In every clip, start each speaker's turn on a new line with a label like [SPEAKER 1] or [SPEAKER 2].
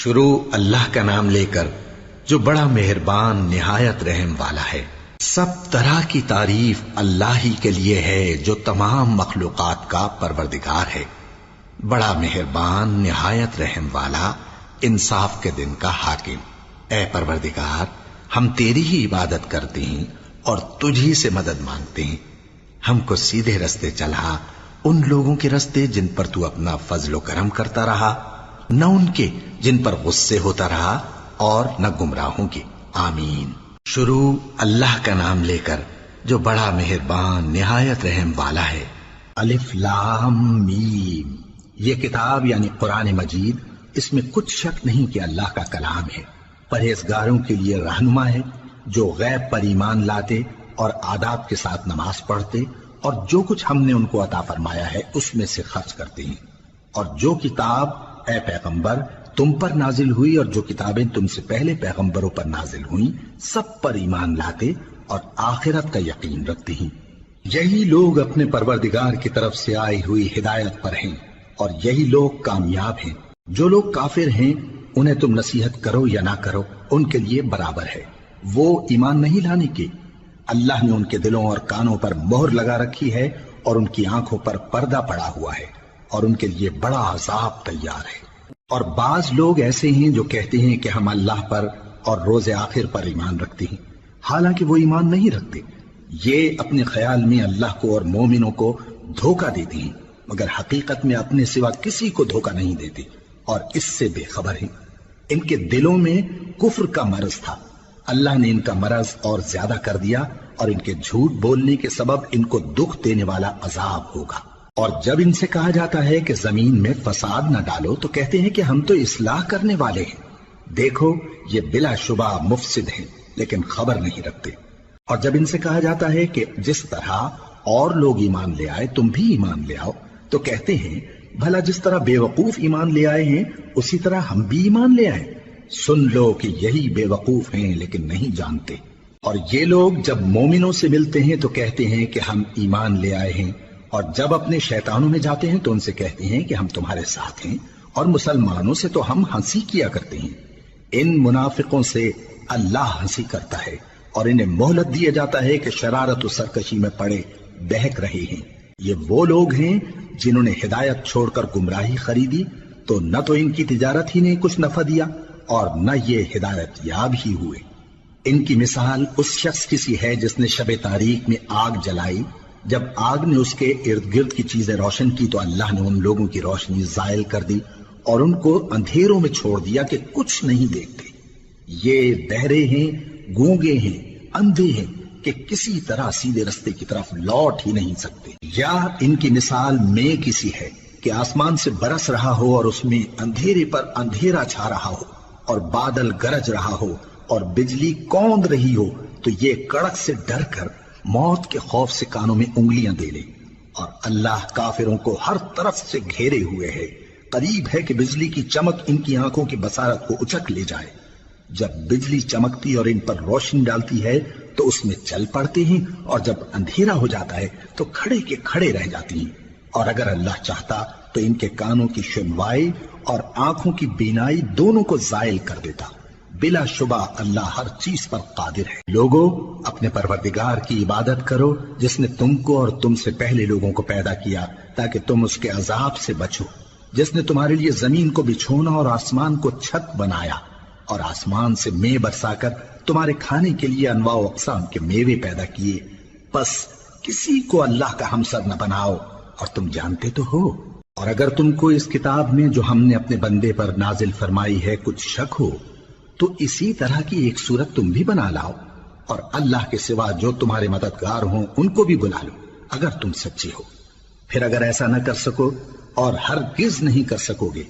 [SPEAKER 1] شروع اللہ کا نام لے کر جو بڑا مہربان نہایت رحم والا ہے۔ سب طرح کی تعریف اللہ ہی کے لیے ہے جو تمام مخلوقات کا پروردگار ہے، بڑا مہربان نہایت رحم والا، انصاف کے دن کا حاکم۔ اے پروردگار، ہم تیری ہی عبادت کرتے ہیں اور تجھی سے مدد مانگتے ہیں۔ ہم کو سیدھے رستے چلا، ان لوگوں کے رستے جن پر تو اپنا فضل و کرم کرتا رہا، نہ ان کے جن پر غصے ہوتا رہا اور نہ گمراہوں کے۔ آمین۔ شروع اللہ کا نام لے کر جو بڑا مہربان نہایت رحم والا ہے۔ الف لام میم۔ یہ کتاب یعنی قرآن مجید، اس میں کچھ شک نہیں کہ اللہ کا کلام ہے، پرہیزگاروں کے لیے رہنما ہے، جو غیب پر ایمان لاتے اور آداب کے ساتھ نماز پڑھتے اور جو کچھ ہم نے ان کو عطا فرمایا ہے اس میں سے خرچ کرتے ہیں، اور جو کتاب اے پیغمبر تم پر نازل ہوئی اور جو کتابیں تم سے پہلے پیغمبروں پر نازل ہوئیں سب پر ایمان لاتے اور آخرت کا یقین رکھتے ہیں۔ یہی لوگ اپنے پروردگار کی طرف سے آئی ہوئی ہدایت پر ہیں اور یہی لوگ کامیاب ہیں۔ جو لوگ کافر ہیں انہیں تم نصیحت کرو یا نہ کرو ان کے لیے برابر ہے، وہ ایمان نہیں لانے کے۔ اللہ نے ان کے دلوں اور کانوں پر مہر لگا رکھی ہے اور ان کی آنکھوں پر پردہ پڑا ہوا ہے اور ان کے لیے بڑا عذاب تیار ہے۔ اور بعض لوگ ایسے ہیں جو کہتے ہیں کہ ہم اللہ پر اور روز آخر پر ایمان رکھتے ہیں، حالانکہ وہ ایمان نہیں رکھتے۔ یہ اپنے خیال میں اللہ کو اور مومنوں کو دھوکہ دیتے ہیں، مگر حقیقت میں اپنے سوا کسی کو دھوکہ نہیں دیتے اور اس سے بے خبر ہیں۔ ان کے دلوں میں کفر کا مرض تھا، اللہ نے ان کا مرض اور زیادہ کر دیا اور ان کے جھوٹ بولنے کے سبب ان کو دکھ دینے والا عذاب ہوگا۔ اور جب ان سے کہا جاتا ہے کہ زمین میں فساد نہ ڈالو تو کہتے ہیں کہ ہم تو اصلاح کرنے والے ہیں۔ دیکھو یہ بلا شبہ مفسد ہیں لیکن خبر نہیں رکھتے۔ اور جب ان سے کہا جاتا ہے کہ جس طرح اور لوگ ایمان لے آئے تم بھی ایمان لے آؤ تو کہتے ہیں بھلا جس طرح بے وقوف ایمان لے آئے ہیں اسی طرح ہم بھی ایمان لے آئے۔ سن لو کہ یہی بے وقوف ہیں لیکن نہیں جانتے۔ اور یہ لوگ جب مومنوں سے ملتے ہیں تو کہتے ہیں کہ ہم ایمان لے آئے ہیں، اور جب اپنے شیطانوں میں جاتے ہیں تو ان سے کہتے ہیں کہ ہم تمہارے ساتھ ہیں، اور مسلمانوں سے تو ہم ہنسی کیا کرتے ہیں۔ ان منافقوں سے اللہ ہنسی کرتا ہے اور انہیں مہلت دیا جاتا ہے کہ شرارت و سرکشی میں پڑے بہک رہے ہیں۔ یہ وہ لوگ ہیں جنہوں نے ہدایت چھوڑ کر گمراہی خریدی تو نہ تو ان کی تجارت ہی نے کچھ نفع دیا اور نہ یہ ہدایت یاب ہی ہوئے۔ ان کی مثال اس شخص کی سی ہے جس نے شب تاریک میں آگ جلائی، جب آگ نے اس کے ارد گرد کی چیزیں روشن کی تو اللہ نے ان لوگوں کی روشنی زائل کر دی اور ان کو اندھیروں میں چھوڑ دیا کہ کچھ نہیں دیکھتے۔ یہ بہرے ہیں، گونگے ہیں، اندھے ہیں کہ کسی طرح سیدھے رستے کی طرف لوٹ ہی نہیں سکتے۔ یا ان کی مثال میں کسی ہے کہ آسمان سے برس رہا ہو اور اس میں اندھیرے پر اندھیرا چھا رہا ہو اور بادل گرج رہا ہو اور بجلی کوند رہی ہو تو یہ کڑک سے ڈر کر موت کے خوف سے کانوں میں انگلیاں دے لے۔ اور اللہ کافروں کو ہر طرف سے گھیرے ہوئے ہے، قریب ہے کہ بجلی کی چمک ان کی آنکھوں کی بصارت کو اچک لے جائے۔ جب بجلی چمکتی اور ان پر روشنی ڈالتی ہے تو اس میں چل پڑتے ہیں، اور جب اندھیرا ہو جاتا ہے تو کھڑے کے کھڑے رہ جاتی ہیں۔ اور اگر اللہ چاہتا تو ان کے کانوں کی سنوائی اور آنکھوں کی بینائی دونوں کو زائل کر دیتا۔ بلا شبہ اللہ ہر چیز پر قادر ہے۔ لوگو اپنے پروردگار کی عبادت کرو جس نے تم کو اور تم سے پہلے لوگوں کو پیدا کیا تاکہ تم اس کے عذاب سے بچو، جس نے تمہارے لیے زمین کو بچھونا اور آسمان کو چھت بنایا اور آسمان سے مے برسا کر تمہارے کھانے کے لیے انواع و اقسام کے میوے پیدا کیے۔ بس کسی کو اللہ کا ہمسر نہ بناؤ اور تم جانتے تو ہو۔ اور اگر تم کو اس کتاب میں جو ہم نے اپنے بندے پر نازل فرمائی ہے کچھ شک ہو تو اسی طرح کی ایک صورت تم بھی بنا لاؤ، اور اللہ کے سوا جو تمہارے مددگار ہوں ان کو بھی بلا لو اگر تم سچے ہو۔ پھر اگر ایسا نہ کر سکو اور ہرگز نہیں کر سکو گے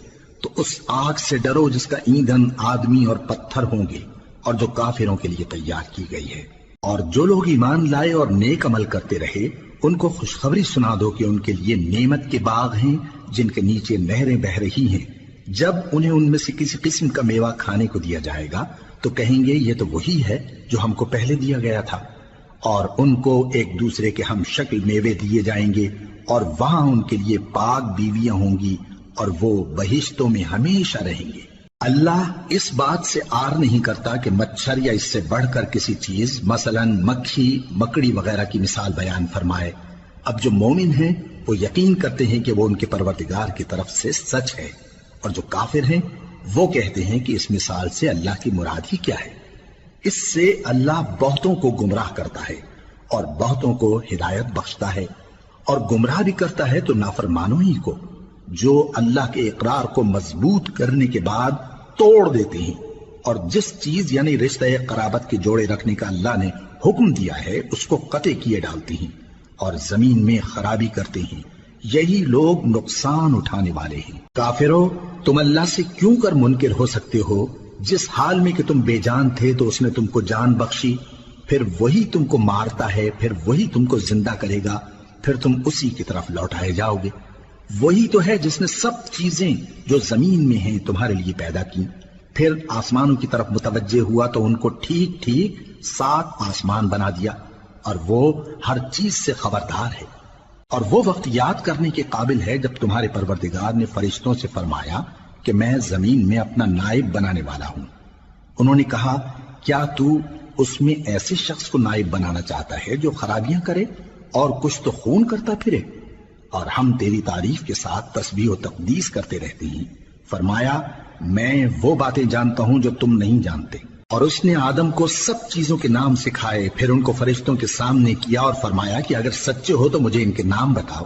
[SPEAKER 1] تو اس آگ سے ڈرو جس کا ایندھن آدمی اور پتھر ہوں گے اور جو کافروں کے لیے تیار کی گئی ہے۔ اور جو لوگ ایمان لائے اور نیک عمل کرتے رہے ان کو خوشخبری سنا دو کہ ان کے لیے نعمت کے باغ ہیں جن کے نیچے نہریں بہہ رہی ہیں۔ جب انہیں ان میں سے کسی قسم کا میوہ کھانے کو دیا جائے گا تو کہیں گے یہ تو وہی ہے جو ہم کو پہلے دیا گیا تھا، اور ان کو ایک دوسرے کے ہم شکل میوے دیے جائیں گے اور وہاں ان کے لیے پاک بیویاں ہوں گی اور وہ بہشتوں میں ہمیشہ رہیں گے۔ اللہ اس بات سے آر نہیں کرتا کہ مچھر یا اس سے بڑھ کر کسی چیز مثلاً مکھی مکڑی وغیرہ کی مثال بیان فرمائے۔ اب جو مومن ہیں وہ یقین کرتے ہیں کہ وہ ان کے پروردگار کی طرف سے سچ ہے، اور جو کافر ہیں وہ کہتے ہیں کہ اس مثال سے اللہ کی مراد ہی کیا ہے۔ اس سے اللہ بہتوں کو گمراہ کرتا ہے اور بہتوں کو ہدایت بخشتا ہے، اور گمراہ بھی کرتا ہے تو نافرمانوں ہی کو، جو اللہ کے اقرار کو مضبوط کرنے کے بعد توڑ دیتے ہیں، اور جس چیز یعنی رشتہ قرابت کے جوڑے رکھنے کا اللہ نے حکم دیا ہے اس کو قطع کیے ڈالتے ہیں اور زمین میں خرابی کرتے ہیں۔ یہی لوگ نقصان اٹھانے والے ہیں۔ کافرو، تم اللہ سے کیوں کر منکر ہو سکتے ہو؟ جس حال میں کہ تم بے جان تھے تو اس نے تم کو جان بخشی، پھر وہی تم کو مارتا ہے، پھر وہی تم کو زندہ کرے گا، پھر تم اسی کی طرف لوٹائے جاؤ گے۔ وہی تو ہے جس نے سب چیزیں جو زمین میں ہیں تمہارے لیے پیدا کی، پھر آسمانوں کی طرف متوجہ ہوا تو ان کو ٹھیک ٹھیک 7 آسمان بنا دیا، اور وہ ہر چیز سے خبردار ہے۔ اور وہ وقت یاد کرنے کے قابل ہے جب تمہارے پروردگار نے فرشتوں سے فرمایا کہ میں زمین میں اپنا نائب بنانے والا ہوں۔ انہوں نے کہا، کیا تو اس میں ایسے شخص کو نائب بنانا چاہتا ہے جو خرابیاں کرے اور کچھ تو خون کرتا پھرے؟ اور ہم تیری تعریف کے ساتھ تسبیح و تقدیس کرتے رہتے ہیں۔ فرمایا، میں وہ باتیں جانتا ہوں جو تم نہیں جانتے۔ اور اس نے آدم کو سب چیزوں کے نام سکھائے، پھر ان کو فرشتوں کے سامنے کیا اور فرمایا کہ اگر سچے ہو تو مجھے ان کے نام بتاؤ۔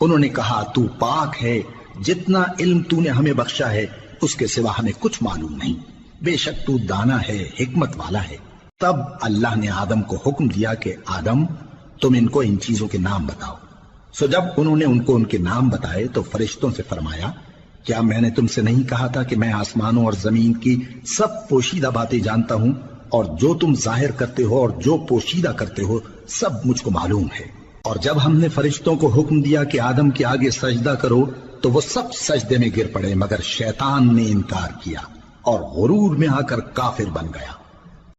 [SPEAKER 1] انہوں نے کہا، تو پاک ہے، جتنا علم تو نے ہمیں بخشا ہے اس کے سوا ہمیں کچھ معلوم نہیں، بے شک تو دانا ہے، حکمت والا ہے۔ تب اللہ نے آدم کو حکم دیا کہ آدم، تم ان کو ان چیزوں کے نام بتاؤ۔ سو جب انہوں نے ان کو ان کے نام بتائے تو فرشتوں سے فرمایا، کیا میں نے تم سے نہیں کہا تھا کہ میں آسمانوں اور زمین کی سب پوشیدہ باتیں جانتا ہوں، اور جو تم ظاہر کرتے ہو اور جو پوشیدہ کرتے ہو سب مجھ کو معلوم ہے۔ اور جب ہم نے فرشتوں کو حکم دیا کہ آدم کے آگے سجدہ کرو تو وہ سب سجدے میں گر پڑے مگر شیطان نے انکار کیا اور غرور میں آ کر کافر بن گیا۔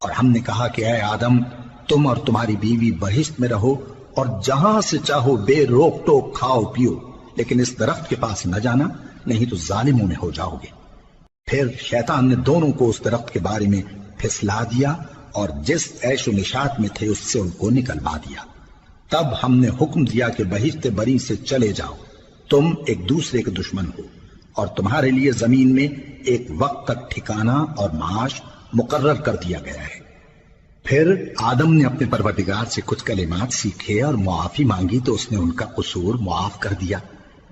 [SPEAKER 1] اور ہم نے کہا کہ اے آدم، تم اور تمہاری بیوی بہشت میں رہو اور جہاں سے چاہو بے روک ٹوک کھاؤ پیو، لیکن اس درخت کے پاس نہ جانا، نہیں تو ظالموں میں ہو جاؤ گے۔ پھر شیطان نے دونوں کو اس درخت کے بارے میں پھسلا دیا اور جس عیش و نشاط میں تھے اس سے ان کو نکلوا دیا۔ تب ہم نے حکم دیا کہ بہشت بری سے چلے جاؤ، تم ایک دوسرے کے دشمن ہو، اور تمہارے لیے زمین میں ایک وقت تک ٹھکانہ اور معاش مقرر کر دیا گیا ہے۔ پھر آدم نے اپنے پروردگار سے کچھ کلمات سیکھے اور معافی مانگی تو اس نے ان کا قصور معاف کر دیا۔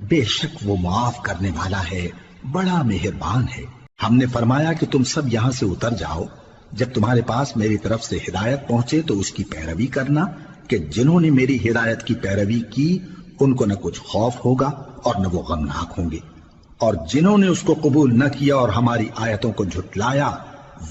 [SPEAKER 1] بے شک وہ معاف کرنے والا ہے، بڑا مہربان ہے۔ ہم نے فرمایا کہ تم سب یہاں سے اتر جاؤ، جب تمہارے پاس میری طرف سے ہدایت پہنچے تو اس کی پیروی کرنا، کہ جنہوں نے میری ہدایت کی پیروی کی ان کو نہ کچھ خوف ہوگا اور نہ وہ غمناک ہوں گے، اور جنہوں نے اس کو قبول نہ کیا اور ہماری آیتوں کو جھٹلایا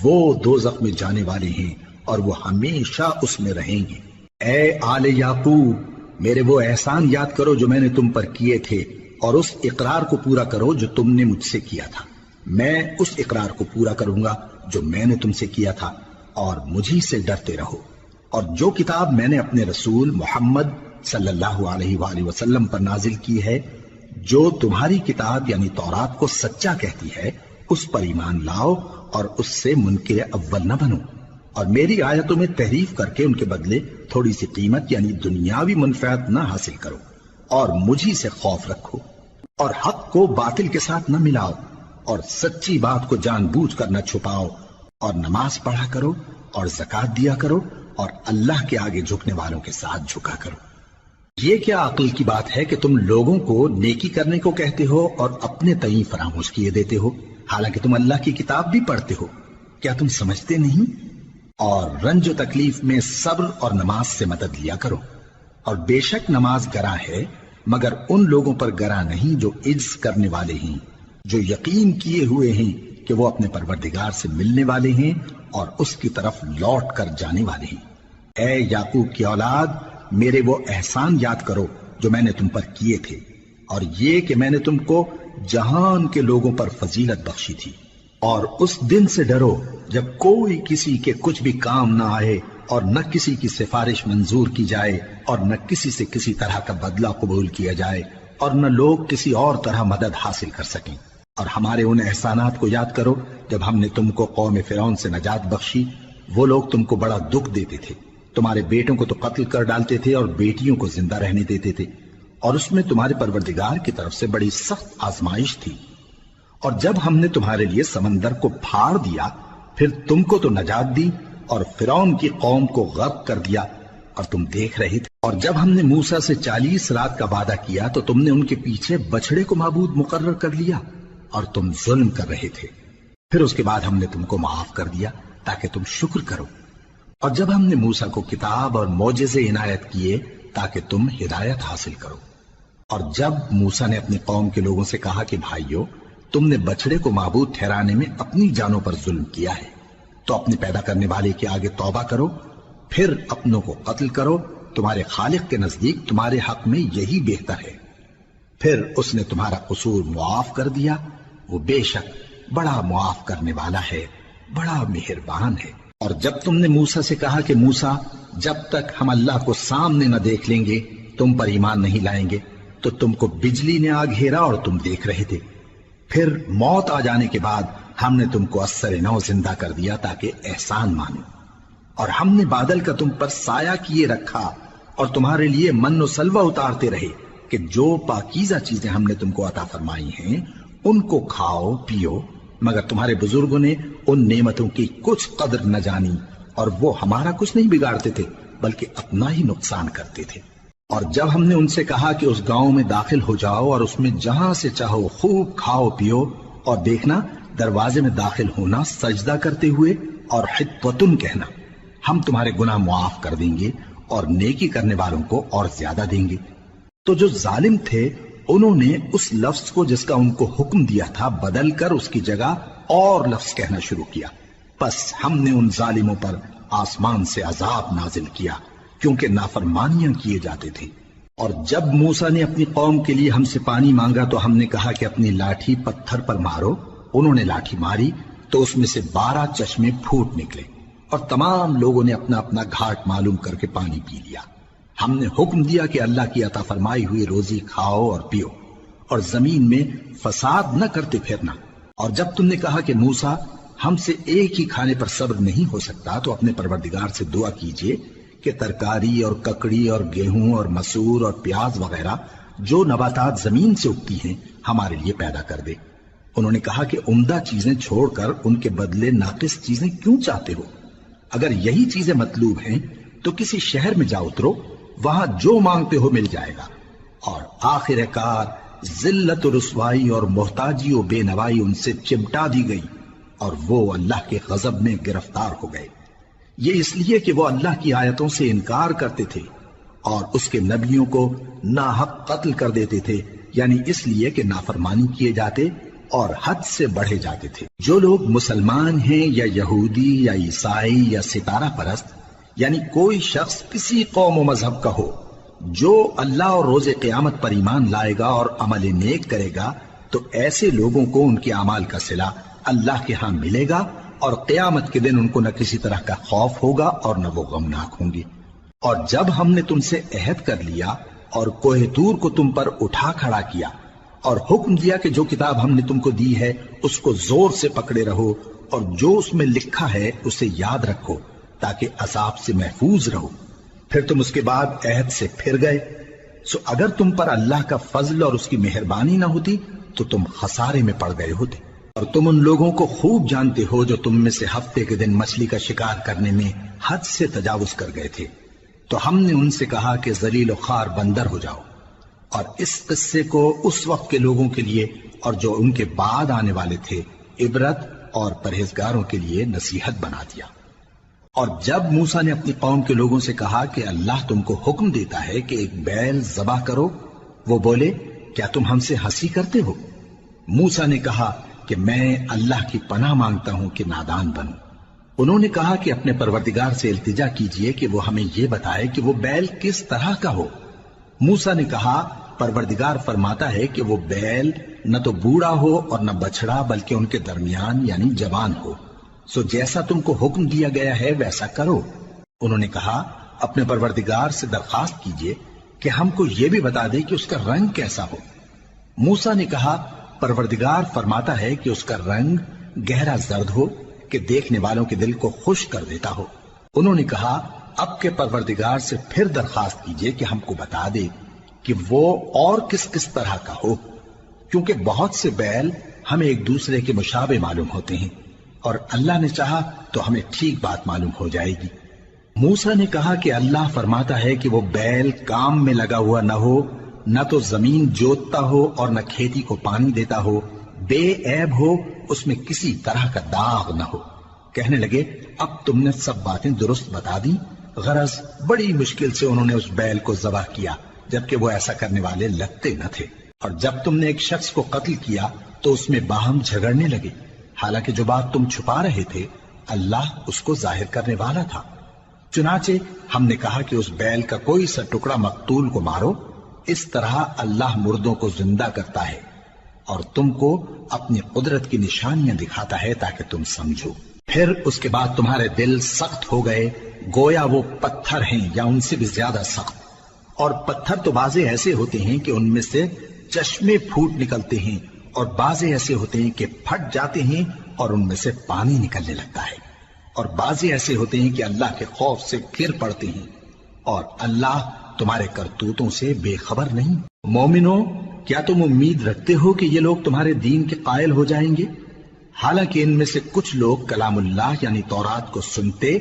[SPEAKER 1] وہ دوزخ میں جانے والے ہیں اور وہ ہمیشہ اس میں رہیں گے۔ اے آل یعقوب، میرے وہ احسان یاد کرو جو میں نے تم پر کیے تھے، اور اس اقرار کو پورا کرو جو تم نے مجھ سے کیا تھا۔ میں اس اقرار کو پورا کروں گا جو میں نے تم سے کیا تھا، اور مجھی سے ڈرتے رہو۔ اور جو کتاب میں نے اپنے رسول محمد صلی اللہ علیہ وآلہ وسلم پر نازل کی ہے، جو تمہاری کتاب یعنی تورات کو سچا کہتی ہے، اس پر ایمان لاؤ اور اس سے منکر اول نہ بنو، اور میری آیتوں میں تحریف کر کے ان کے بدلے تھوڑی سی قیمت یعنی دنیاوی منفعت نہ حاصل کرو، اور مجھی سے خوف رکھو، اور حق کو باطل کے ساتھ نہ ملاؤ، اور سچی بات کو جان بوجھ کر نہ چھپاؤ، اور نماز پڑھا کرو اور زکوٰۃ دیا کرو، اور اللہ کے آگے جھکنے والوں کے ساتھ جھکا کرو۔ یہ کیا عقل کی بات ہے کہ تم لوگوں کو نیکی کرنے کو کہتے ہو اور اپنے تئیں فراموش کیے دیتے ہو، حالانکہ تم اللہ کی کتاب بھی پڑھتے ہو؟ کیا تم سمجھتے نہیں؟ اور رنج و تکلیف میں صبر اور نماز سے مدد لیا کرو، اور بے شک نماز گراں ہے مگر ان لوگوں پر گراں نہیں جو عجز کرنے والے ہیں، جو یقین کیے ہوئے ہیں کہ وہ اپنے پروردگار سے ملنے والے ہیں اور اس کی طرف لوٹ کر جانے والے ہیں۔ اے یعقوب کی اولاد، میرے وہ احسان یاد کرو جو میں نے تم پر کیے تھے، اور یہ کہ میں نے تم کو جہان کے لوگوں پر فضیلت بخشی تھی۔ اور اس دن سے ڈرو جب کوئی کسی کے کچھ بھی کام نہ آئے، اور نہ کسی کی سفارش منظور کی جائے، اور نہ کسی سے کسی طرح کا بدلہ قبول کیا جائے، اور نہ لوگ کسی اور طرح مدد حاصل کر سکیں۔ اور ہمارے ان احسانات کو یاد کرو جب ہم نے تم کو قوم فرعون سے نجات بخشی۔ وہ لوگ تم کو بڑا دکھ دیتے تھے، تمہارے بیٹوں کو تو قتل کر ڈالتے تھے اور بیٹیوں کو زندہ رہنے دیتے تھے، اور اس میں تمہارے پروردگار کی طرف سے بڑی سخت آزمائش تھی۔ اور جب ہم نے تمہارے لیے سمندر کو پھاڑ دیا، پھر تم کو تو نجات دی اور فرعون کی قوم کو غرق کر دیا، اور تم دیکھ رہے تھے۔ اور جب ہم نے موسیٰ سے 40 رات کا وعدہ کیا تو تم نے ان کے پیچھے بچڑے کو معبود مقرر کر لیا اور تم ظلم کر رہے تھے۔ پھر اس کے بعد ہم نے تم کو معاف کر دیا تاکہ تم شکر کرو۔ اور جب ہم نے موسیٰ کو کتاب اور معجزے عنایت کیے تاکہ تم ہدایت حاصل کرو۔ اور جب موسیٰ نے اپنی قوم کے لوگوں سے کہا کہ بھائیو، تم نے بچڑے کو معبود ٹھہرانے میں اپنی جانوں پر ظلم کیا ہے، تو اپنے پیدا کرنے والے کے آگے توبہ کرو، پھر اپنوں کو قتل کرو، تمہارے خالق کے نزدیک تمہارے حق میں یہی بہتر ہے۔ پھر اس نے تمہارا قصور معاف کر دیا، وہ بے شک بڑا معاف کرنے والا ہے، بڑا مہربان ہے۔ اور جب تم نے موسیٰ سے کہا کہ موسیٰ، جب تک ہم اللہ کو سامنے نہ دیکھ لیں گے تم پر ایمان نہیں لائیں گے، تو تم کو بجلی نے آ گھیرا اور تم دیکھ رہے تھے۔ پھر موت آ جانے کے بعد ہم نے تم کو اثر نو زندہ کر دیا تاکہ احسان مانو۔ اور ہم نے بادل کا تم پر سایہ کیے رکھا اور تمہارے لیے من و سلوہ اتارتے رہے کہ جو پاکیزہ چیزیں ہم نے تم کو عطا فرمائی ہیں ان کو کھاؤ پیو، مگر تمہارے بزرگوں نے ان نعمتوں کی کچھ قدر نہ جانی، اور وہ ہمارا کچھ نہیں بگاڑتے تھے بلکہ اپنا ہی نقصان کرتے تھے۔ اور جب ہم نے ان سے کہا کہ اس گاؤں میں داخل ہو جاؤ اور اس میں جہاں سے چاہو خوب کھاؤ پیو، اور دیکھنا دروازے میں داخل ہونا سجدہ کرتے ہوئے اور حطوتن کہنا، ہم تمہارے گناہ معاف کر دیں گے اور نیکی کرنے والوں کو اور زیادہ دیں گے۔ تو جو ظالم تھے انہوں نے اس لفظ کو جس کا ان کو حکم دیا تھا بدل کر اس کی جگہ اور لفظ کہنا شروع کیا، پس ہم نے ان ظالموں پر آسمان سے عذاب نازل کیا کیونکہ نافرمانیاں کیے جاتے تھے۔ اور جب موسیٰ نے اپنی قوم کے لیے ہم سے پانی مانگا تو ہم نے کہا کہ اپنی لاٹھی پتھر پر مارو۔ انہوں نے لاٹھی ماری تو اس میں سے 12 چشمے پھوٹ نکلے، اور تمام لوگوں نے اپنا اپنا گھاٹ معلوم کر کے پانی پی لیا۔ ہم نے حکم دیا کہ اللہ کی عطا فرمائی ہوئی روزی کھاؤ اور پیو، اور زمین میں فساد نہ کرتے پھرنا۔ اور جب تم نے کہا کہ موسیٰ، ہم سے ایک ہی کھانے پر صبر نہیں ہو سکتا، تو اپنے پروردگار سے دعا کیجئے کہ ترکاری اور ککڑی اور گیہوں اور مسور اور پیاز وغیرہ جو نباتات زمین سے اگتی ہیں ہمارے لیے پیدا کر دے۔ انہوں نے کہا کہ عمدہ چیزیں چھوڑ کر ان کے بدلے ناقص چیزیں کیوں چاہتے ہو؟ اگر یہی چیزیں مطلوب ہیں تو کسی شہر میں جا اترو، وہاں جو مانگتے ہو مل جائے گا۔ اور آخر کار ذلت و رسوائی اور محتاجی و بے نوائی ان سے چمٹا دی گئی، اور وہ اللہ کے غضب میں گرفتار ہو گئے۔ یہ اس لیے کہ وہ اللہ کی آیتوں سے انکار کرتے تھے اور اس کے نبیوں کو ناحق قتل کر دیتے تھے، یعنی اس لیے کہ نافرمانی کیے جاتے اور حد سے بڑھے جاتے تھے۔ جو لوگ مسلمان ہیں یا یہودی یا عیسائی یا ستارہ پرست، یعنی کوئی شخص کسی قوم و مذہب کا ہو، جو اللہ اور روز قیامت پر ایمان لائے گا اور عمل نیک کرے گا، تو ایسے لوگوں کو ان کے اعمال کا صلہ اللہ کے ہاں ملے گا، اور قیامت کے دن ان کو نہ کسی طرح کا خوف ہوگا اور نہ وہ غمناک ہوں گے۔ اور جب ہم نے تم سے عہد کر لیا اور کوہ طور کو تم پر اٹھا کھڑا کیا اور حکم دیا کہ جو کتاب ہم نے تم کو دی ہے اس کو زور سے پکڑے رہو، اور جو اس میں لکھا ہے اسے یاد رکھو تاکہ عذاب سے محفوظ رہو، پھر تم اس کے بعد عہد سے پھر گئے، سو اگر تم پر اللہ کا فضل اور اس کی مہربانی نہ ہوتی تو تم خسارے میں پڑ گئے ہوتے۔ اور تم ان لوگوں کو خوب جانتے ہو جو تم میں سے ہفتے کے دن مچھلی کا شکار کرنے میں حد سے تجاوز کر گئے تھے، تو ہم نے ان سے کہا کہ ذلیل و خوار بندر ہو جاؤ، اور اس قصے کو اس وقت کے لوگوں کے لیے اور جو ان کے بعد آنے والے تھے عبرت اور پرہیزگاروں کے لیے نصیحت بنا دیا۔ اور جب موسیٰ نے اپنی قوم کے لوگوں سے کہا کہ اللہ تم کو حکم دیتا ہے کہ ایک بیل ذبح کرو، وہ بولے کیا تم ہم سے ہنسی کرتے ہو؟ موسیٰ نے کہا کہ میں اللہ کی پناہ مانگتا ہوں کہ نادان بنوں۔ انہوں نے کہا کہ اپنے پروردگار سے التجا کیجئے کہ وہ ہمیں یہ بتائے کہ وہ بیل کس طرح کا ہو۔ موسیٰ نے کہا پروردگار فرماتا ہے کہ وہ بیل نہ تو بوڑھا ہو اور نہ بچڑا بلکہ ان کے درمیان یعنی جوان ہو، سو جیسا تم کو حکم دیا گیا ہے ویسا کرو۔ انہوں نے کہا اپنے پروردگار سے درخواست کیجئے کہ ہم کو یہ بھی بتا دے کہ اس کا رنگ کیسا ہو۔ موسیٰ نے کہا پروردگار فرماتا ہے کہ اس کا رنگ گہرا زرد ہو کہ دیکھنے والوں کے دل کو خوش کر دیتا ہو۔ انہوں نے کہا اب کے پروردگار سے پھر درخواست کیجئے کہ ہم کو بتا دے کہ وہ اور کس کس طرح کا ہو، کیونکہ بہت سے بیل ہمیں ایک دوسرے کے مشابہ معلوم ہوتے ہیں، اور اللہ نے چاہا تو ہمیں ٹھیک بات معلوم ہو جائے گی۔ موسیٰ نے کہا کہ اللہ فرماتا ہے کہ وہ بیل کام میں لگا ہوا نہ ہو، نہ تو زمین جوتتا ہو اور نہ کھیتی کو پانی دیتا ہو، بے عیب ہو، اس میں کسی طرح کا داغ نہ ہو۔ کہنے لگے اب تم نے سب باتیں درست بتا دی، غرض بڑی مشکل سے انہوں نے اس بیل کو ذبح کیا، جبکہ وہ ایسا کرنے والے لگتے نہ تھے۔ اور جب تم نے ایک شخص کو قتل کیا تو اس میں باہم جھگڑنے لگے، حالانکہ جو بات تم چھپا رہے تھے اللہ اس کو ظاہر کرنے والا تھا۔ چنانچہ ہم نے کہا کہ اس بیل کا کوئی سا ٹکڑا مقتول کو مارو، اس طرح اللہ مردوں کو زندہ کرتا ہے اور تم کو اپنی قدرت کی نشانیاں دکھاتا ہے تاکہ تم سمجھو۔ پھر اس کے بعد تمہارے دل سخت ہو گئے، گویا وہ پتھر ہیں یا ان سے بھی زیادہ سخت۔ اور پتھر تو بعضے ایسے ہوتے ہیں کہ ان میں سے چشمے پھوٹ نکلتے ہیں، اور بعضے ایسے ہوتے ہیں کہ پھٹ جاتے ہیں اور ان میں سے پانی نکلنے لگتا ہے، اور بعضے ایسے ہوتے ہیں کہ اللہ کے خوف سے گر پڑتے ہیں، اور اللہ تمہارے کرتوتوں سے بے خبر نہیں۔ مومنو، کیا تم امید رکھتے ہو کہ یہ لوگ تمہارے دین کے قائل ہو جائیں گے؟ حالانکہ ان میں سے کچھ لوگ کلام اللہ یعنی تورات کو سنتے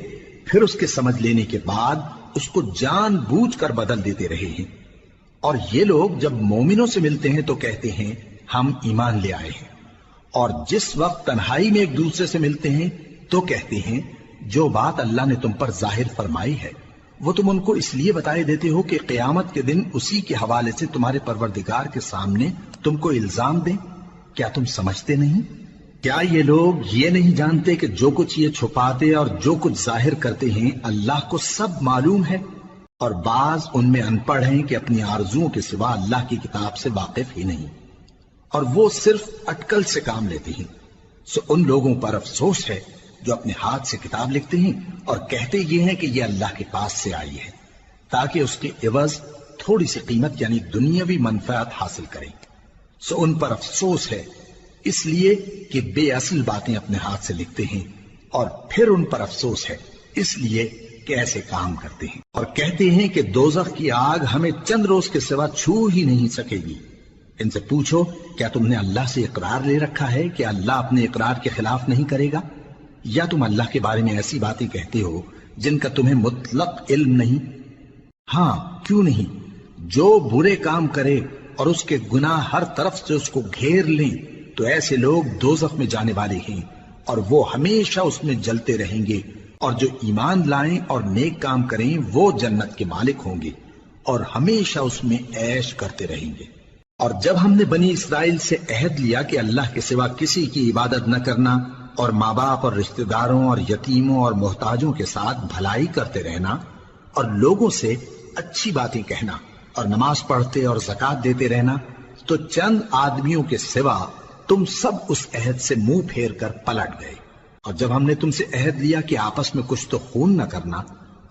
[SPEAKER 1] پھر اس کے سمجھ لینے کے بعد اس کو جان بوجھ کر بدل دیتے رہے ہیں، اور یہ لوگ جب مومنوں سے ملتے ہیں تو کہتے ہیں ہم ایمان لے آئے ہیں، اور جس وقت تنہائی میں ایک دوسرے سے ملتے ہیں تو کہتے ہیں جو بات اللہ نے تم پر ظاہر فرمائی ہے وہ تم ان کو اس لیے بتائے دیتے ہو کہ قیامت کے دن اسی کے حوالے سے تمہارے پروردگار کے سامنے تم کو الزام دیں۔ کیا تم سمجھتے نہیں؟ کیا یہ لوگ یہ نہیں جانتے کہ جو کچھ یہ چھپاتے اور جو کچھ ظاہر کرتے ہیں اللہ کو سب معلوم ہے؟ اور بعض ان میں ان پڑھ ہیں کہ اپنی آرزوؤں کے سوا اللہ کی کتاب سے واقف ہی نہیں، اور وہ صرف اٹکل سے کام لیتے ہیں۔ سو ان لوگوں پر افسوس ہے جو اپنے ہاتھ سے کتاب لکھتے ہیں اور کہتے یہ ہیں کہ یہ اللہ کے پاس سے آئی ہے تاکہ اس کے عوض تھوڑی سی قیمت یعنی دنیاوی منفعت حاصل کریں۔ سو ان پر افسوس ہے اس لیے کہ بے اصل باتیں اپنے ہاتھ سے لکھتے ہیں، اور پھر ان پر افسوس ہے اس لیے کہ ایسے کام کرتے ہیں، اور کہتے ہیں کہ دوزخ کی آگ ہمیں چند روز کے سوا چھو ہی نہیں سکے گی۔ ان سے پوچھو کیا تم نے اللہ سے اقرار لے رکھا ہے کہ اللہ اپنے اقرار کے خلاف نہیں کرے گا، یا تم اللہ کے بارے میں ایسی باتیں کہتے ہو جن کا تمہیں مطلق علم نہیں؟ ہاں کیوں نہیں، جو برے کام کرے اور اس کے گناہ ہر طرف سے اس کو گھیر لیں تو ایسے لوگ دوزخ میں جانے والے ہیں، اور وہ ہمیشہ اس میں جلتے رہیں گے، اور جو ایمان لائیں اور نیک کام کریں وہ جنت کے مالک ہوں گے اور ہمیشہ اس میں عیش کرتے رہیں گے۔ اور جب ہم نے بنی اسرائیل سے عہد لیا کہ اللہ کے سوا کسی کی عبادت نہ کرنا، اور ماں باپ اور رشتہ داروں اور یتیموں اور محتاجوں کے ساتھ بھلائی کرتے رہنا، اور لوگوں سے اچھی باتیں کہنا، اور نماز پڑھتے اور زکوٰۃ دیتے رہنا، تو چند آدمیوں کے سوا تم سب اس عہد سے منہ پھیر کر پلٹ گئے۔ اور جب ہم نے تم سے عہد لیا کہ آپس میں کچھ تو خون نہ کرنا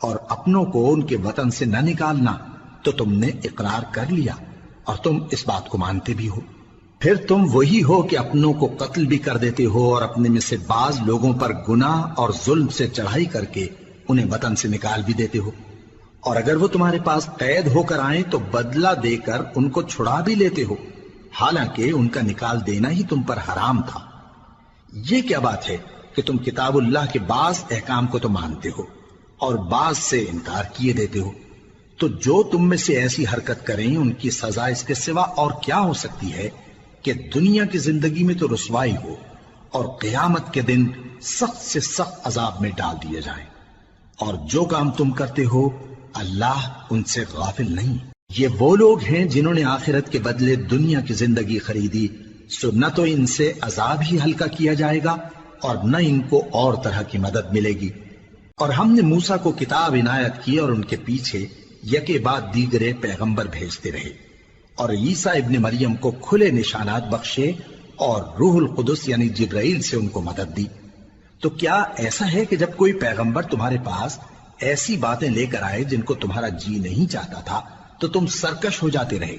[SPEAKER 1] اور اپنوں کو ان کے وطن سے نہ نکالنا، تو تم نے اقرار کر لیا اور تم اس بات کو مانتے بھی ہو۔ پھر تم وہی ہو کہ اپنوں کو قتل بھی کر دیتے ہو اور اپنے میں سے بعض لوگوں پر گناہ اور ظلم سے چڑھائی کر کے انہیں وطن سے نکال بھی دیتے ہو، اور اگر وہ تمہارے پاس قید ہو کر آئیں تو بدلہ دے کر ان کو چھڑا بھی لیتے ہو، حالانکہ ان کا نکال دینا ہی تم پر حرام تھا۔ یہ کیا بات ہے کہ تم کتاب اللہ کے بعض احکام کو تو مانتے ہو اور بعض سے انکار کیے دیتے ہو؟ تو جو تم میں سے ایسی حرکت کریں ان کی سزا اس کے سوا اور کیا ہو سکتی ہے کہ دنیا کی زندگی میں تو رسوائی ہو اور قیامت کے دن سخت سے سخت عذاب میں ڈال دیے جائیں۔ اور جو کام تم کرتے ہو اللہ ان سے غافل نہیں۔ یہ وہ لوگ ہیں جنہوں نے آخرت کے بدلے دنیا کی زندگی خریدی، سو نہ تو ان سے عذاب ہی ہلکا کیا جائے گا اور نہ ان کو اور طرح کی مدد ملے گی۔ اور ہم نے موسیٰ کو کتاب عنایت کی اور ان کے پیچھے یکے بعد دیگرے پیغمبر بھیجتے رہے، اور عیسیٰ ابن مریم کو کھلے نشانات بخشے اور روح القدس یعنی جبرائیل سے ان کو مدد دی۔ تو کیا ایسا ہے کہ جب کوئی پیغمبر تمہارے پاس ایسی باتیں لے کر آئے جن کو تمہارا جی نہیں چاہتا تھا تو تم سرکش ہو جاتے رہے،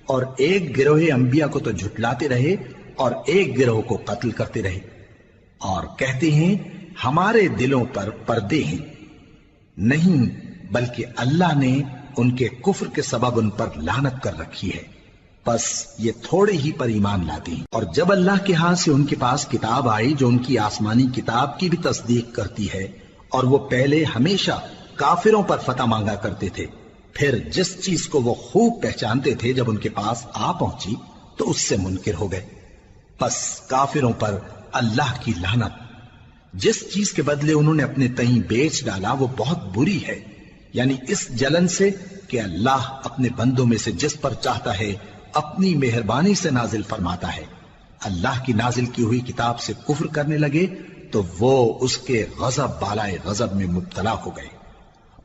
[SPEAKER 1] اور ایک گروہ انبیاء کو تو جھٹلاتے رہے اور ایک گروہ کو قتل کرتے رہے، اور کہتے ہیں ہمارے دلوں پر پردے ہیں، نہیں بلکہ اللہ نے ان کے کفر کے سبب ان پر لعنت کر رکھی ہے، بس یہ تھوڑے ہی پر ایمان لاتے ہیں۔ اور جب اللہ کے ہاں سے ان کے پاس کتاب آئی جو ان کی آسمانی کتاب کی بھی تصدیق کرتی ہے، اور وہ پہلے ہمیشہ کافروں پر فتح مانگا کرتے تھے، پھر جس چیز کو وہ خوب پہچانتے تھے جب ان کے پاس آ پہنچی تو اس سے منکر ہو گئے، بس کافروں پر اللہ کی لعنت۔ جس چیز کے بدلے انہوں نے اپنے تئیں بیچ ڈالا وہ بہت بری ہے، یعنی اس جلن سے کہ اللہ اپنے بندوں میں سے جس پر چاہتا ہے اپنی مہربانی سے نازل فرماتا ہے۔ اللہ کی نازل کی ہوئی کتاب سے کفر کرنے لگے تو وہ اس کے غضب بالائے غضب میں مبتلا ہو گئے،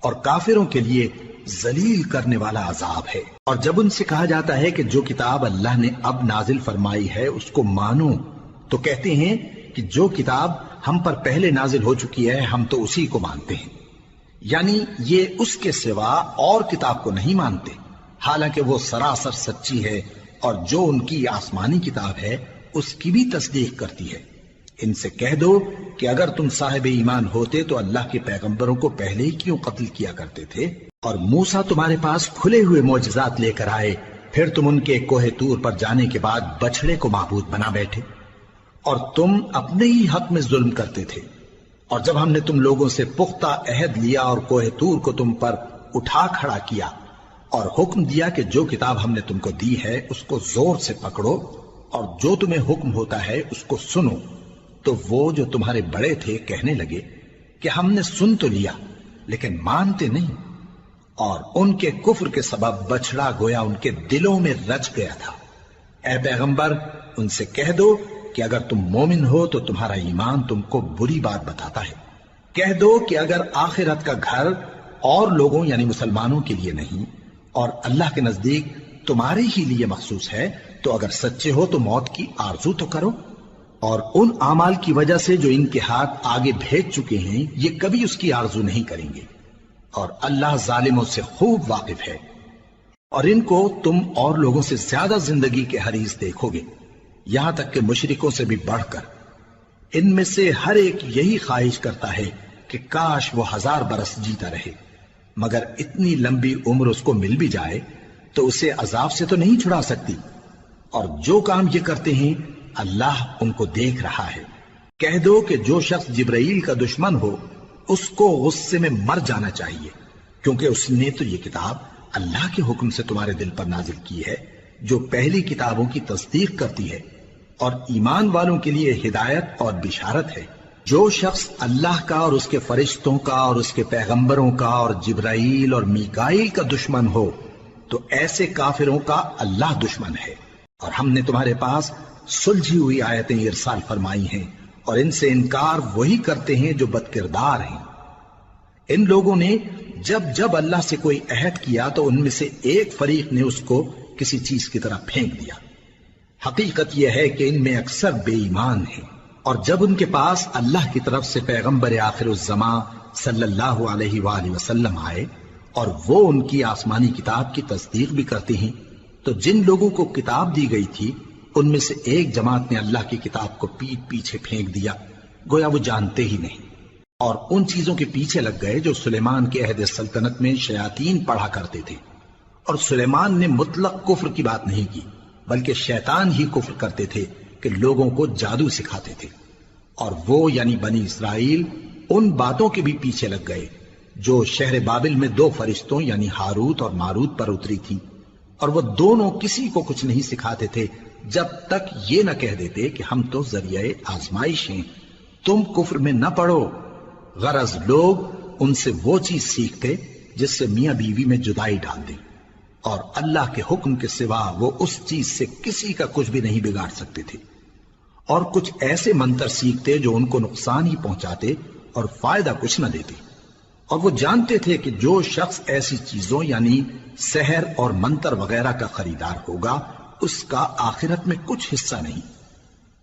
[SPEAKER 1] اور کافروں کے لیے ذلیل کرنے والا عذاب ہے۔ اور جب ان سے کہا جاتا ہے کہ جو کتاب اللہ نے اب نازل فرمائی ہے اس کو مانو، تو کہتے ہیں کہ جو کتاب ہم پر پہلے نازل ہو چکی ہے ہم تو اسی کو مانتے ہیں، یعنی یہ اس کے سوا اور کتاب کو نہیں مانتے، حالانکہ وہ سراسر سچی ہے، اور جو ان کی آسمانی کتاب ہے اس کی بھی تصدیق کرتی ہے۔ ان سے کہہ دو کہ اگر تم صاحب ایمان ہوتے تو اللہ کے پیغمبروں کو پہلے ہی کیوں قتل کیا کرتے تھے؟ اور موسیٰ تمہارے پاس کھلے ہوئے معجزات لے کر آئے، پھر تم ان کے کوہ طور پر جانے کے بعد بچڑے کو معبود بنا بیٹھے، اور تم اپنے ہی حق میں ظلم کرتے تھے۔ اور جب ہم نے تم لوگوں سے پختہ عہد لیا اور کوہ طور کو تم پر اٹھا کھڑا کیا اور حکم دیا کہ جو کتاب ہم نے تم کو دی ہے اس کو زور سے پکڑو اور جو تمہیں حکم ہوتا ہے اس کو سنو، تو وہ جو تمہارے بڑے تھے کہنے لگے کہ ہم نے سن تو لیا لیکن مانتے نہیں، اور ان کے کفر کے سبب بچڑا گویا ان کے دلوں میں رچ گیا تھا۔ اے پیغمبر ان سے کہہ دو کہ اگر تم مومن ہو تو تمہارا ایمان تم کو بری بات بتاتا ہے۔ کہہ دو کہ اگر آخرت کا گھر اور لوگوں یعنی مسلمانوں کے لیے نہیں اور اللہ کے نزدیک تمہارے ہی لیے مخصوص ہے تو اگر سچے ہو تو موت کی آرزو تو کرو، اور ان اعمال کی وجہ سے جو ان کے ہاتھ آگے بھیج چکے ہیں یہ کبھی اس کی آرزو نہیں کریں گے، اور اللہ ظالموں سے خوب واقف ہے۔ اور ان کو تم اور لوگوں سے زیادہ زندگی کے حریص دیکھو گے، یہاں تک کہ مشرکوں سے بھی بڑھ کر۔ ان میں سے ہر ایک یہی خواہش کرتا ہے کہ کاش وہ 1000 برس جیتا رہے، مگر اتنی لمبی عمر اس کو مل بھی جائے تو اسے عذاب سے تو نہیں چھڑا سکتی، اور جو کام یہ کرتے ہیں اللہ ان کو دیکھ رہا ہے۔ کہہ دو کہ جو شخص جبرائیل کا دشمن ہو اس کو غصے میں مر جانا چاہیے، کیونکہ اس نے تو یہ کتاب اللہ کے حکم سے تمہارے دل پر نازل کی ہے جو پہلی کتابوں کی تصدیق کرتی ہے، اور ایمان والوں کے لیے ہدایت اور بشارت ہے۔ جو شخص اللہ کا اور اس کے فرشتوں کا اور اس کے پیغمبروں کا اور جبرائیل اور میکائیل کا دشمن ہو تو ایسے کافروں کا اللہ دشمن ہے۔ اور ہم نے تمہارے پاس سلجھی ہوئی آیتیں ارسال فرمائی ہیں، اور ان سے انکار وہی کرتے ہیں جو بد کردار ہیں۔ ان لوگوں نے جب جب اللہ سے کوئی عہد کیا تو ان میں سے ایک فریق نے اس کو کسی چیز کی طرح پھینک دیا۔ حقیقت یہ ہے کہ ان میں اکثر بے ایمان ہیں، اور جب ان کے پاس اللہ کی طرف سے پیغمبر آخر الزمان صلی اللہ علیہ وآلہ وسلم آئے اور وہ ان کی آسمانی کتاب کی تصدیق بھی کرتے ہیں، تو جن لوگوں کو کتاب دی گئی تھی ان میں سے ایک جماعت نے اللہ کی کتاب کو پیٹ پیچھے پھینک دیا، گویا وہ جانتے ہی نہیں، اور ان چیزوں کے پیچھے لگ گئے جو سلیمان کے عہد سلطنت میں شیاطین پڑھا کرتے تھے۔ اور سلیمان نے مطلق کفر کی بات نہیں کی، بلکہ شیطان ہی کفر کرتے تھے کہ لوگوں کو جادو سکھاتے تھے، اور وہ یعنی بنی اسرائیل ان باتوں کے بھی پیچھے لگ گئے جو شہر بابل میں 2 فرشتوں یعنی ہاروت اور ماروت پر اتری تھی، اور وہ دونوں کسی کو کچھ نہیں سکھاتے تھے جب تک یہ نہ کہہ دیتے کہ ہم تو ذریعہ آزمائش ہیں، تم کفر میں نہ پڑو۔ غرض لوگ ان سے وہ چیز سیکھتے جس سے میاں بیوی میں جدائی ڈال دیں، اور اللہ کے حکم کے سوا وہ اس چیز سے کسی کا کچھ بھی نہیں بگاڑ سکتے تھے، اور کچھ ایسے منتر سیکھتے جو ان کو نقصان ہی پہنچاتے اور فائدہ کچھ نہ دیتے۔ اور وہ جانتے تھے کہ جو شخص ایسی چیزوں یعنی سحر اور منتر وغیرہ کا خریدار ہوگا اس کا آخرت میں کچھ حصہ نہیں،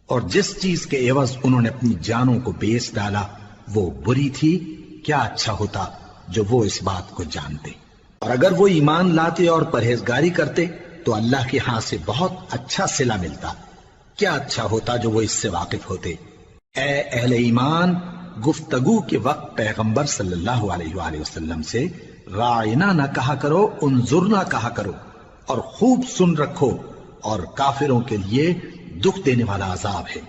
[SPEAKER 1] اور جس چیز کے عوض انہوں نے اپنی جانوں کو بیچ ڈالا وہ بری تھی، کیا اچھا ہوتا جو وہ اس بات کو جانتے۔ اور اگر وہ ایمان لاتے اور پرہیزگاری کرتے تو اللہ کے ہاں سے بہت اچھا صلہ ملتا، کیا اچھا ہوتا جو وہ اس سے واقف ہوتے۔ اے اہل ایمان، گفتگو کے وقت پیغمبر صلی اللہ علیہ وآلہ وسلم سے رائنا نہ کہا کرو، انظرنا کہا کرو، اور خوب سن رکھو، اور کافروں کے لیے دکھ دینے والا عذاب ہے۔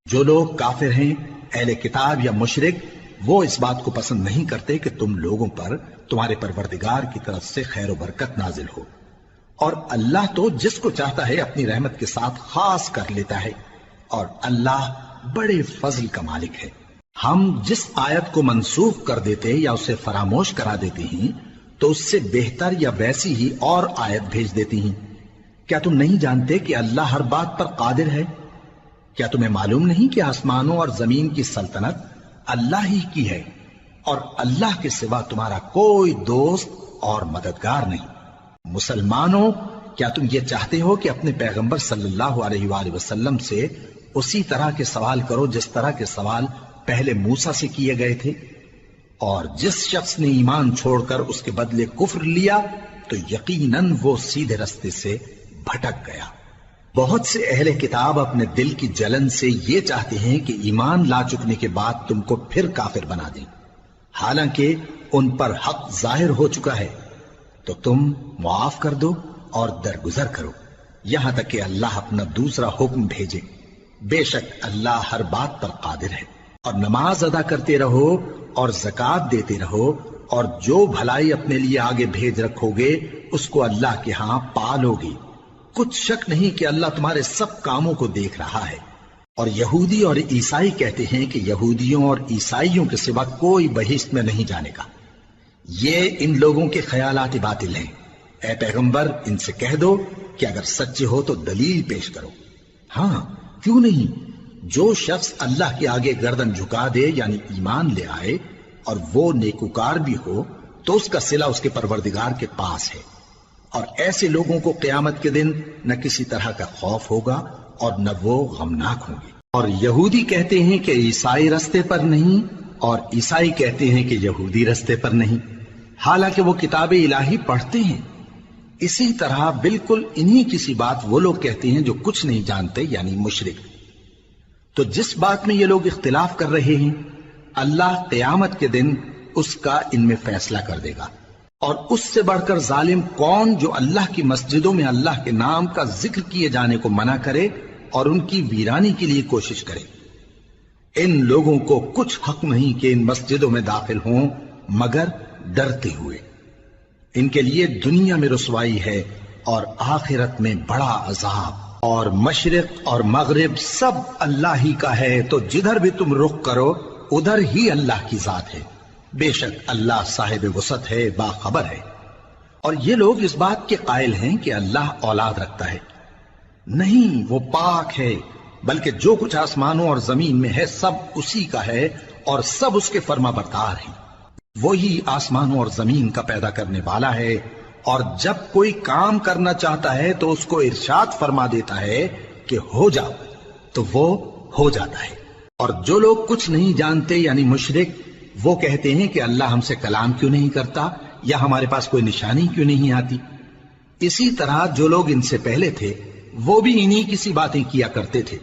[SPEAKER 1] جو لوگ کافر ہیں، اہل کتاب یا مشرک، وہ اس بات کو پسند نہیں کرتے کہ تم لوگوں پر تمہارے پروردگار کی طرف سے خیر و برکت نازل ہو، اور اللہ تو جس کو چاہتا ہے اپنی رحمت کے ساتھ خاص کر لیتا ہے، اور اللہ بڑے فضل کا مالک ہے۔ ہم جس آیت کو منسوخ کر دیتے یا اسے فراموش کرا دیتے ہیں تو اس سے بہتر یا ویسی ہی اور آیت بھیج دیتی ہیں۔ کیا تم نہیں جانتے کہ اللہ ہر بات پر قادر ہے؟ کیا تمہیں معلوم نہیں کہ آسمانوں اور زمین کی سلطنت اللہ ہی کی ہے، اور اللہ کے سوا تمہارا کوئی دوست اور مددگار نہیں؟ مسلمانوں، کیا تم یہ چاہتے ہو کہ اپنے پیغمبر صلی اللہ علیہ وآلہ وسلم سے اسی طرح کے سوال کرو جس طرح کے سوال پہلے موسیٰ سے کیے گئے تھے؟ اور جس شخص نے ایمان چھوڑ کر اس کے بدلے کفر لیا تو یقیناً وہ سیدھے رستے سے بھٹک گیا۔ بہت سے اہل کتاب اپنے دل کی جلن سے یہ چاہتے ہیں کہ ایمان لا چکنے کے بعد تم کو پھر کافر بنا دیں، حالانکہ ان پر حق ظاہر ہو چکا ہے۔ تو تم معاف کر دو اور درگزر کرو یہاں تک کہ اللہ اپنا دوسرا حکم بھیجے۔ بے شک اللہ ہر بات پر قادر ہے۔ اور نماز ادا کرتے رہو اور زکوٰۃ دیتے رہو، اور جو بھلائی اپنے لیے آگے بھیج رکھو گے اس کو اللہ کے ہاں پالو گے۔ کچھ شک نہیں کہ اللہ تمہارے سب کاموں کو دیکھ رہا ہے۔ اور یہودی اور عیسائی کہتے ہیں کہ یہودیوں اور عیسائیوں کے سوا کوئی بہشت میں نہیں جانے کا۔ یہ ان لوگوں کے خیالات باطل ہیں۔ اے پیغمبر، ان سے کہہ دو کہ اگر سچے ہو تو دلیل پیش کرو۔ ہاں، کیوں نہیں؟ جو شخص اللہ کے آگے گردن جھکا دے، یعنی ایمان لے آئے، اور وہ نیکوکار بھی ہو، تو اس کا صلہ اس کے پروردگار کے پاس ہے۔ اور ایسے لوگوں کو قیامت کے دن نہ کسی طرح کا خوف ہوگا اور نہ وہ غمناک ہوں گے۔ اور یہودی کہتے ہیں کہ عیسائی رستے پر نہیں، اور عیسائی کہتے ہیں کہ یہودی رستے پر نہیں، حالانکہ وہ کتاب الہی پڑھتے ہیں۔ اسی طرح بالکل انہی کسی بات وہ لوگ کہتے ہیں جو کچھ نہیں جانتے، یعنی مشرک۔ تو جس بات میں یہ لوگ اختلاف کر رہے ہیں، اللہ قیامت کے دن اس کا ان میں فیصلہ کر دے گا۔ اور اس سے بڑھ کر ظالم کون جو اللہ کی مسجدوں میں اللہ کے نام کا ذکر کیے جانے کو منع کرے اور ان کی ویرانی کے لیے کوشش کرے۔ ان لوگوں کو کچھ حق نہیں کہ ان مسجدوں میں داخل ہوں مگر ڈرتے ہوئے۔ ان کے لیے دنیا میں رسوائی ہے اور آخرت میں بڑا عذاب۔ اور مشرق اور مغرب سب اللہ ہی کا ہے، تو جدھر بھی تم رخ کرو ادھر ہی اللہ کی ذات ہے۔ بے شک اللہ صاحب وسعت ہے، باخبر ہے۔ اور یہ لوگ اس بات کے قائل ہیں کہ اللہ اولاد رکھتا ہے۔ نہیں، وہ پاک ہے، بلکہ جو کچھ آسمانوں اور زمین میں ہے سب اسی کا ہے، اور سب اس کے فرما بردار ہیں۔ وہی آسمانوں اور زمین کا پیدا کرنے والا ہے، اور جب کوئی کام کرنا چاہتا ہے تو اس کو ارشاد فرما دیتا ہے کہ ہو جاؤ، تو وہ ہو جاتا ہے۔ اور جو لوگ کچھ نہیں جانتے یعنی مشرک، وہ کہتے ہیں کہ اللہ ہم سے کلام کیوں نہیں کرتا، یا ہمارے پاس کوئی نشانی کیوں نہیں آتی۔ اسی طرح جو لوگ ان سے پہلے تھے وہ بھی انہی کسی باتیں کیا کرتے تھے۔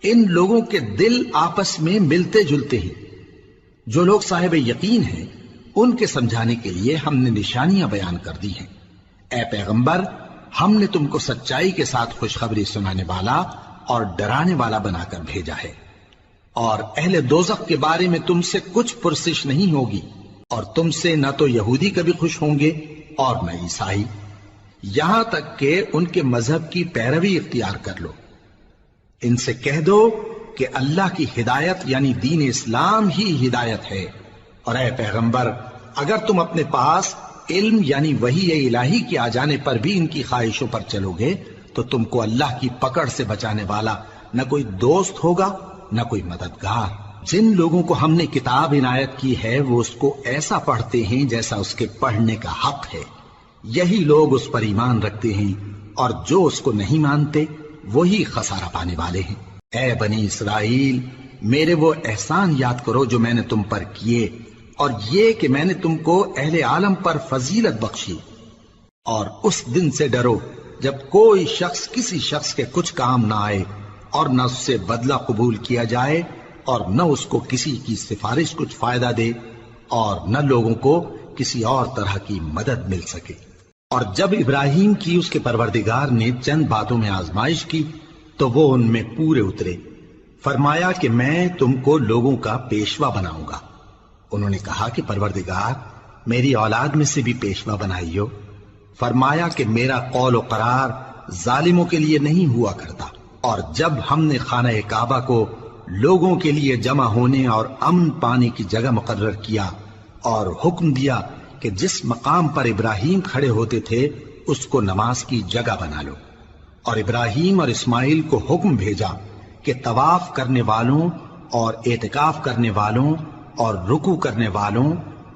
[SPEAKER 1] ان لوگوں کے دل آپس میں ملتے جلتے ہیں۔ جو لوگ صاحب یقین ہیں ان کے سمجھانے کے لیے ہم نے نشانیاں بیان کر دی ہیں۔ اے پیغمبر، ہم نے تم کو سچائی کے ساتھ خوشخبری سنانے والا اور ڈرانے والا بنا کر بھیجا ہے۔ اور اہل دوزخ کے بارے میں تم سے کچھ پرسش نہیں ہوگی، اور تم سے نہ تو یہودی کبھی خوش ہوں گے اور نہ عیسائی، یہاں تک کہ ان کے مذہب کی پیروی اختیار کر لو۔ ان سے کہہ دو کہ اللہ کی ہدایت یعنی دین اسلام ہی ہدایت ہے۔ اور اے پیغمبر، اگر تم اپنے پاس علم یعنی وحی الہی کے آ جانے پر بھی ان کی خواہشوں پر چلو گے تو تم کو اللہ کی پکڑ سے بچانے والا نہ کوئی دوست ہوگا نہ کوئی مددگار۔ جن لوگوں کو ہم نے کتاب عنایت کی ہے وہ اس کو ایسا پڑھتے ہیں جیسا اس کے پڑھنے کا حق ہے، یہی لوگ اس پر ایمان رکھتے ہیں، اور جو اس کو نہیں مانتے وہی خسارہ پانے والے ہیں۔ اے بنی اسرائیل، میرے وہ احسان یاد کرو جو میں نے تم پر کیے، اور یہ کہ میں نے تم کو اہل عالم پر فضیلت بخشی۔ اور اس دن سے ڈرو جب کوئی شخص کسی شخص کے کچھ کام نہ آئے، اور نہ اس سے بدلہ قبول کیا جائے، اور نہ اس کو کسی کی سفارش کچھ فائدہ دے، اور نہ لوگوں کو کسی اور طرح کی مدد مل سکے۔ اور جب ابراہیم کی اس کے پروردگار نے چند باتوں میں آزمائش کی تو وہ ان میں پورے اترے۔ فرمایا کہ میں تم کو لوگوں کا پیشوا بناؤں گا۔ انہوں نے کہا کہ پروردگار میری اولاد میں سے بھی پیشوا بنائیو۔ فرمایا کہ میرا قول و قرار ظالموں کے لیے نہیں ہوا کرتا۔ اور جب ہم نے خانہ کعبہ کو لوگوں کے لیے جمع ہونے اور امن پانے کی جگہ مقرر کیا اور حکم دیا کہ جس مقام پر ابراہیم کھڑے ہوتے تھے اس کو نماز کی جگہ بنا لو، اور ابراہیم اور اسماعیل کو حکم بھیجا کہ طواف کرنے والوں اور اعتکاف کرنے والوں اور رکوع کرنے والوں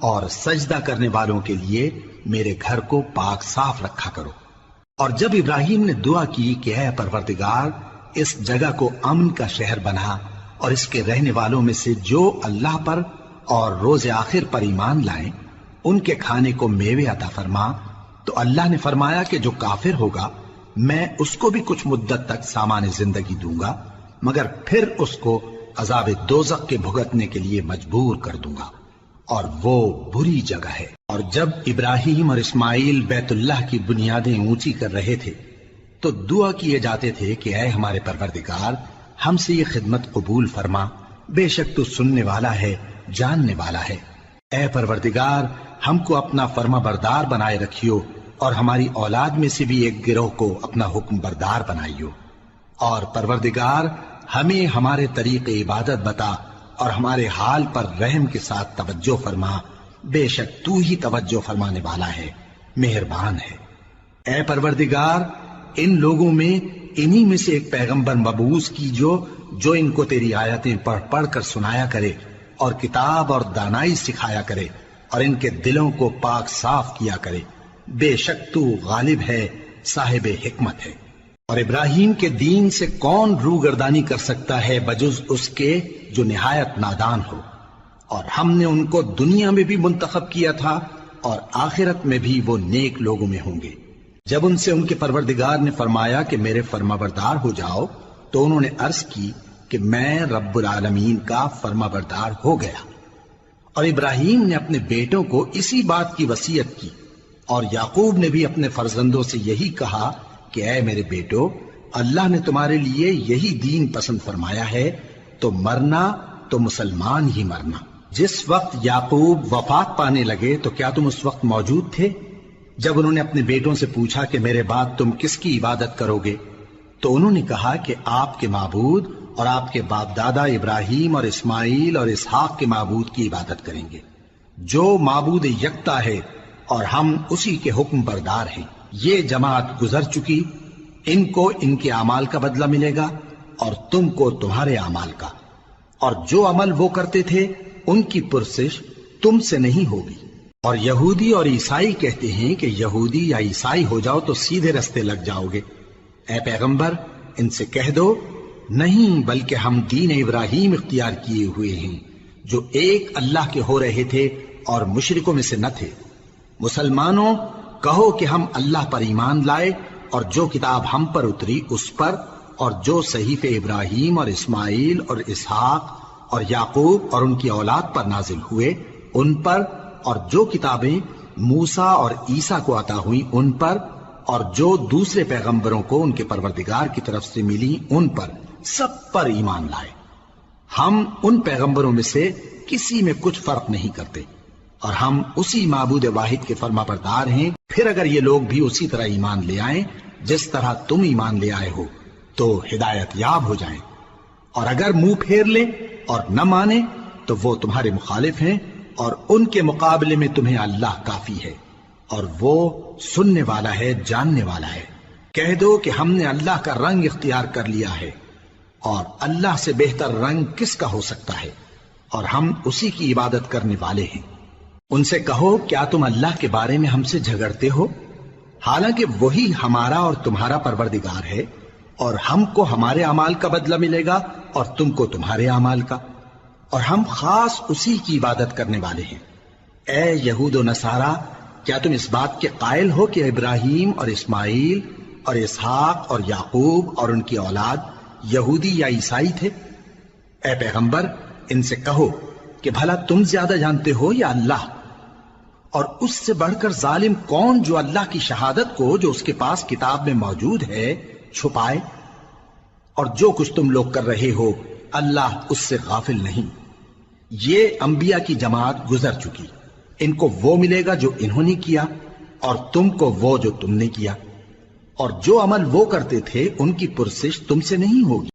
[SPEAKER 1] اور سجدہ کرنے والوں کے لیے میرے گھر کو پاک صاف رکھا کرو۔ اور جب ابراہیم نے دعا کی کہ اے پروردگار اس جگہ کو امن کا شہر بنا، اور اس کے رہنے والوں میں سے جو اللہ پر اور روز آخر پر ایمان لائیں ان کے کھانے کو میوے عطا فرما، تو اللہ نے فرمایا کہ جو کافر ہوگا میں اس کو بھی کچھ مدت تک سامان زندگی دوں گا، مگر پھر اس کو عذاب دوزخ کے بھگتنے کے لیے مجبور کر دوں گا، اور وہ بری جگہ ہے۔ اور جب ابراہیم اور اسماعیل بیت اللہ کی بنیادیں اونچی کر رہے تھے تو دعا کیے جاتے تھے کہ اے ہمارے پروردگار ہم سے یہ خدمت قبول فرما، بے شک تو سننے والا ہے، جاننے والا ہے۔ اے پروردگار ہم کو اپنا فرما بردار بنائے رکھیو، اور ہماری اولاد میں سے بھی ایک گروہ کو اپنا حکم بردار بنائیو، اور پروردگار ہمیں ہمارے طریق عبادت بتا اور ہمارے حال پر رحم کے ساتھ توجہ فرما، بے شک تو ہی توجہ فرمانے والا ہے، مہربان ہے۔ اے پروردگار ان لوگوں میں انہی میں سے ایک پیغمبر مبعوث کیجو جو ان کو تیری آیتیں پڑھ پڑھ کر سنایا کرے اور کتاب اور دانائی سکھایا کرے اور ان کے دلوں کو پاک صاف کیا کرے، بے شک تو غالب ہے، صاحب حکمت ہے۔ اور ابراہیم کے دین سے کون روگردانی کر سکتا ہے بجز اس کے جو نہایت نادان ہو، اور ہم نے ان کو دنیا میں بھی منتخب کیا تھا اور آخرت میں بھی وہ نیک لوگوں میں ہوں گے۔ جب ان سے ان کے پروردگار نے فرمایا کہ میرے فرما بردار ہو جاؤ تو انہوں نے عرض کی کہ میں رب العالمین کا فرما بردار ہو گیا۔ اور ابراہیم نے اپنے بیٹوں کو اسی بات کی وصیت کی، اور یعقوب نے بھی اپنے فرزندوں سے یہی کہا کہ اے میرے بیٹو، اللہ نے تمہارے لیے یہی دین پسند فرمایا ہے، تو مرنا تو مسلمان ہی مرنا۔ جس وقت یعقوب وفات پانے لگے تو کیا تم اس وقت موجود تھے جب انہوں نے اپنے بیٹوں سے پوچھا کہ میرے بعد تم کس کی عبادت کرو گے؟ تو انہوں نے کہا کہ آپ کے معبود اور آپ کے باپ دادا ابراہیم اور اسماعیل اور اسحاق کے معبود کی عبادت کریں گے، جو معبود یکتا ہے اور ہم اسی کے حکم بردار ہیں۔ یہ جماعت گزر چکی، ان کو ان کے اعمال کا بدلہ ملے گا اور تم کو تمہارے اعمال کا، اور جو عمل وہ کرتے تھے ان کی پرسش تم سے نہیں ہوگی۔ اور یہودی اور عیسائی کہتے ہیں کہ یہودی یا عیسائی ہو جاؤ تو سیدھے رستے لگ جاؤ گے۔ اے پیغمبر ان سے کہہ دو نہیں، بلکہ ہم دین ابراہیم اختیار کیے ہوئے ہیں جو ایک اللہ کے ہو رہے تھے اور مشرکوں میں سے نہ تھے۔ مسلمانوں کہو کہ ہم اللہ پر ایمان لائے اور جو کتاب ہم پر اتری اس پر، اور جو صحیفے ابراہیم اور اسماعیل اور اسحاق اور یعقوب اور ان کی اولاد پر نازل ہوئے ان پر، اور جو کتابیں موسیٰ اور عیسیٰ کو عطا ہوئیں ان پر، اور جو دوسرے پیغمبروں کو ان کے پروردگار کی طرف سے ملی ان پر، سب پر ایمان لائے۔ ہم ان پیغمبروں میں سے کسی میں کچھ فرق نہیں کرتے، اور ہم اسی معبود واحد کے فرما بردار ہیں۔ پھر اگر یہ لوگ بھی اسی طرح ایمان لے آئیں جس طرح تم ایمان لے آئے ہو تو ہدایت یاب ہو جائیں، اور اگر منہ پھیر لیں اور نہ مانے تو وہ تمہارے مخالف ہیں، اور ان کے مقابلے میں تمہیں اللہ کافی ہے، اور وہ سننے والا ہے، جاننے والا ہے۔ کہہ دو کہ ہم نے اللہ کا رنگ اختیار کر لیا ہے، اور اللہ سے بہتر رنگ کس کا ہو سکتا ہے، اور ہم اسی کی عبادت کرنے والے ہیں۔ ان سے کہو کیا تم اللہ کے بارے میں ہم سے جھگڑتے ہو، حالانکہ وہی ہمارا اور تمہارا پروردگار ہے، اور ہم کو ہمارے اعمال کا بدلہ ملے گا اور تم کو تمہارے اعمال کا، اور ہم خاص اسی کی عبادت کرنے والے ہیں۔ اے یہود و نصارا، کیا تم اس بات کے قائل ہو کہ ابراہیم اور اسماعیل اور اسحاق اور یعقوب اور ان کی اولاد یہودی یا عیسائی تھے؟ اے پیغمبر ان سے کہو کہ بھلا تم زیادہ جانتے ہو یا اللہ؟ اور اس سے بڑھ کر ظالم کون جو اللہ کی شہادت کو جو اس کے پاس کتاب میں موجود ہے چھپائے؟ اور جو کچھ تم لوگ کر رہے ہو اللہ اس سے غافل نہیں۔ یہ انبیاء کی جماعت گزر چکی، ان کو وہ ملے گا جو انہوں نے کیا اور تم کو وہ جو تم نے کیا، اور جو عمل وہ کرتے تھے ان کی پرسش تم سے نہیں ہوگی۔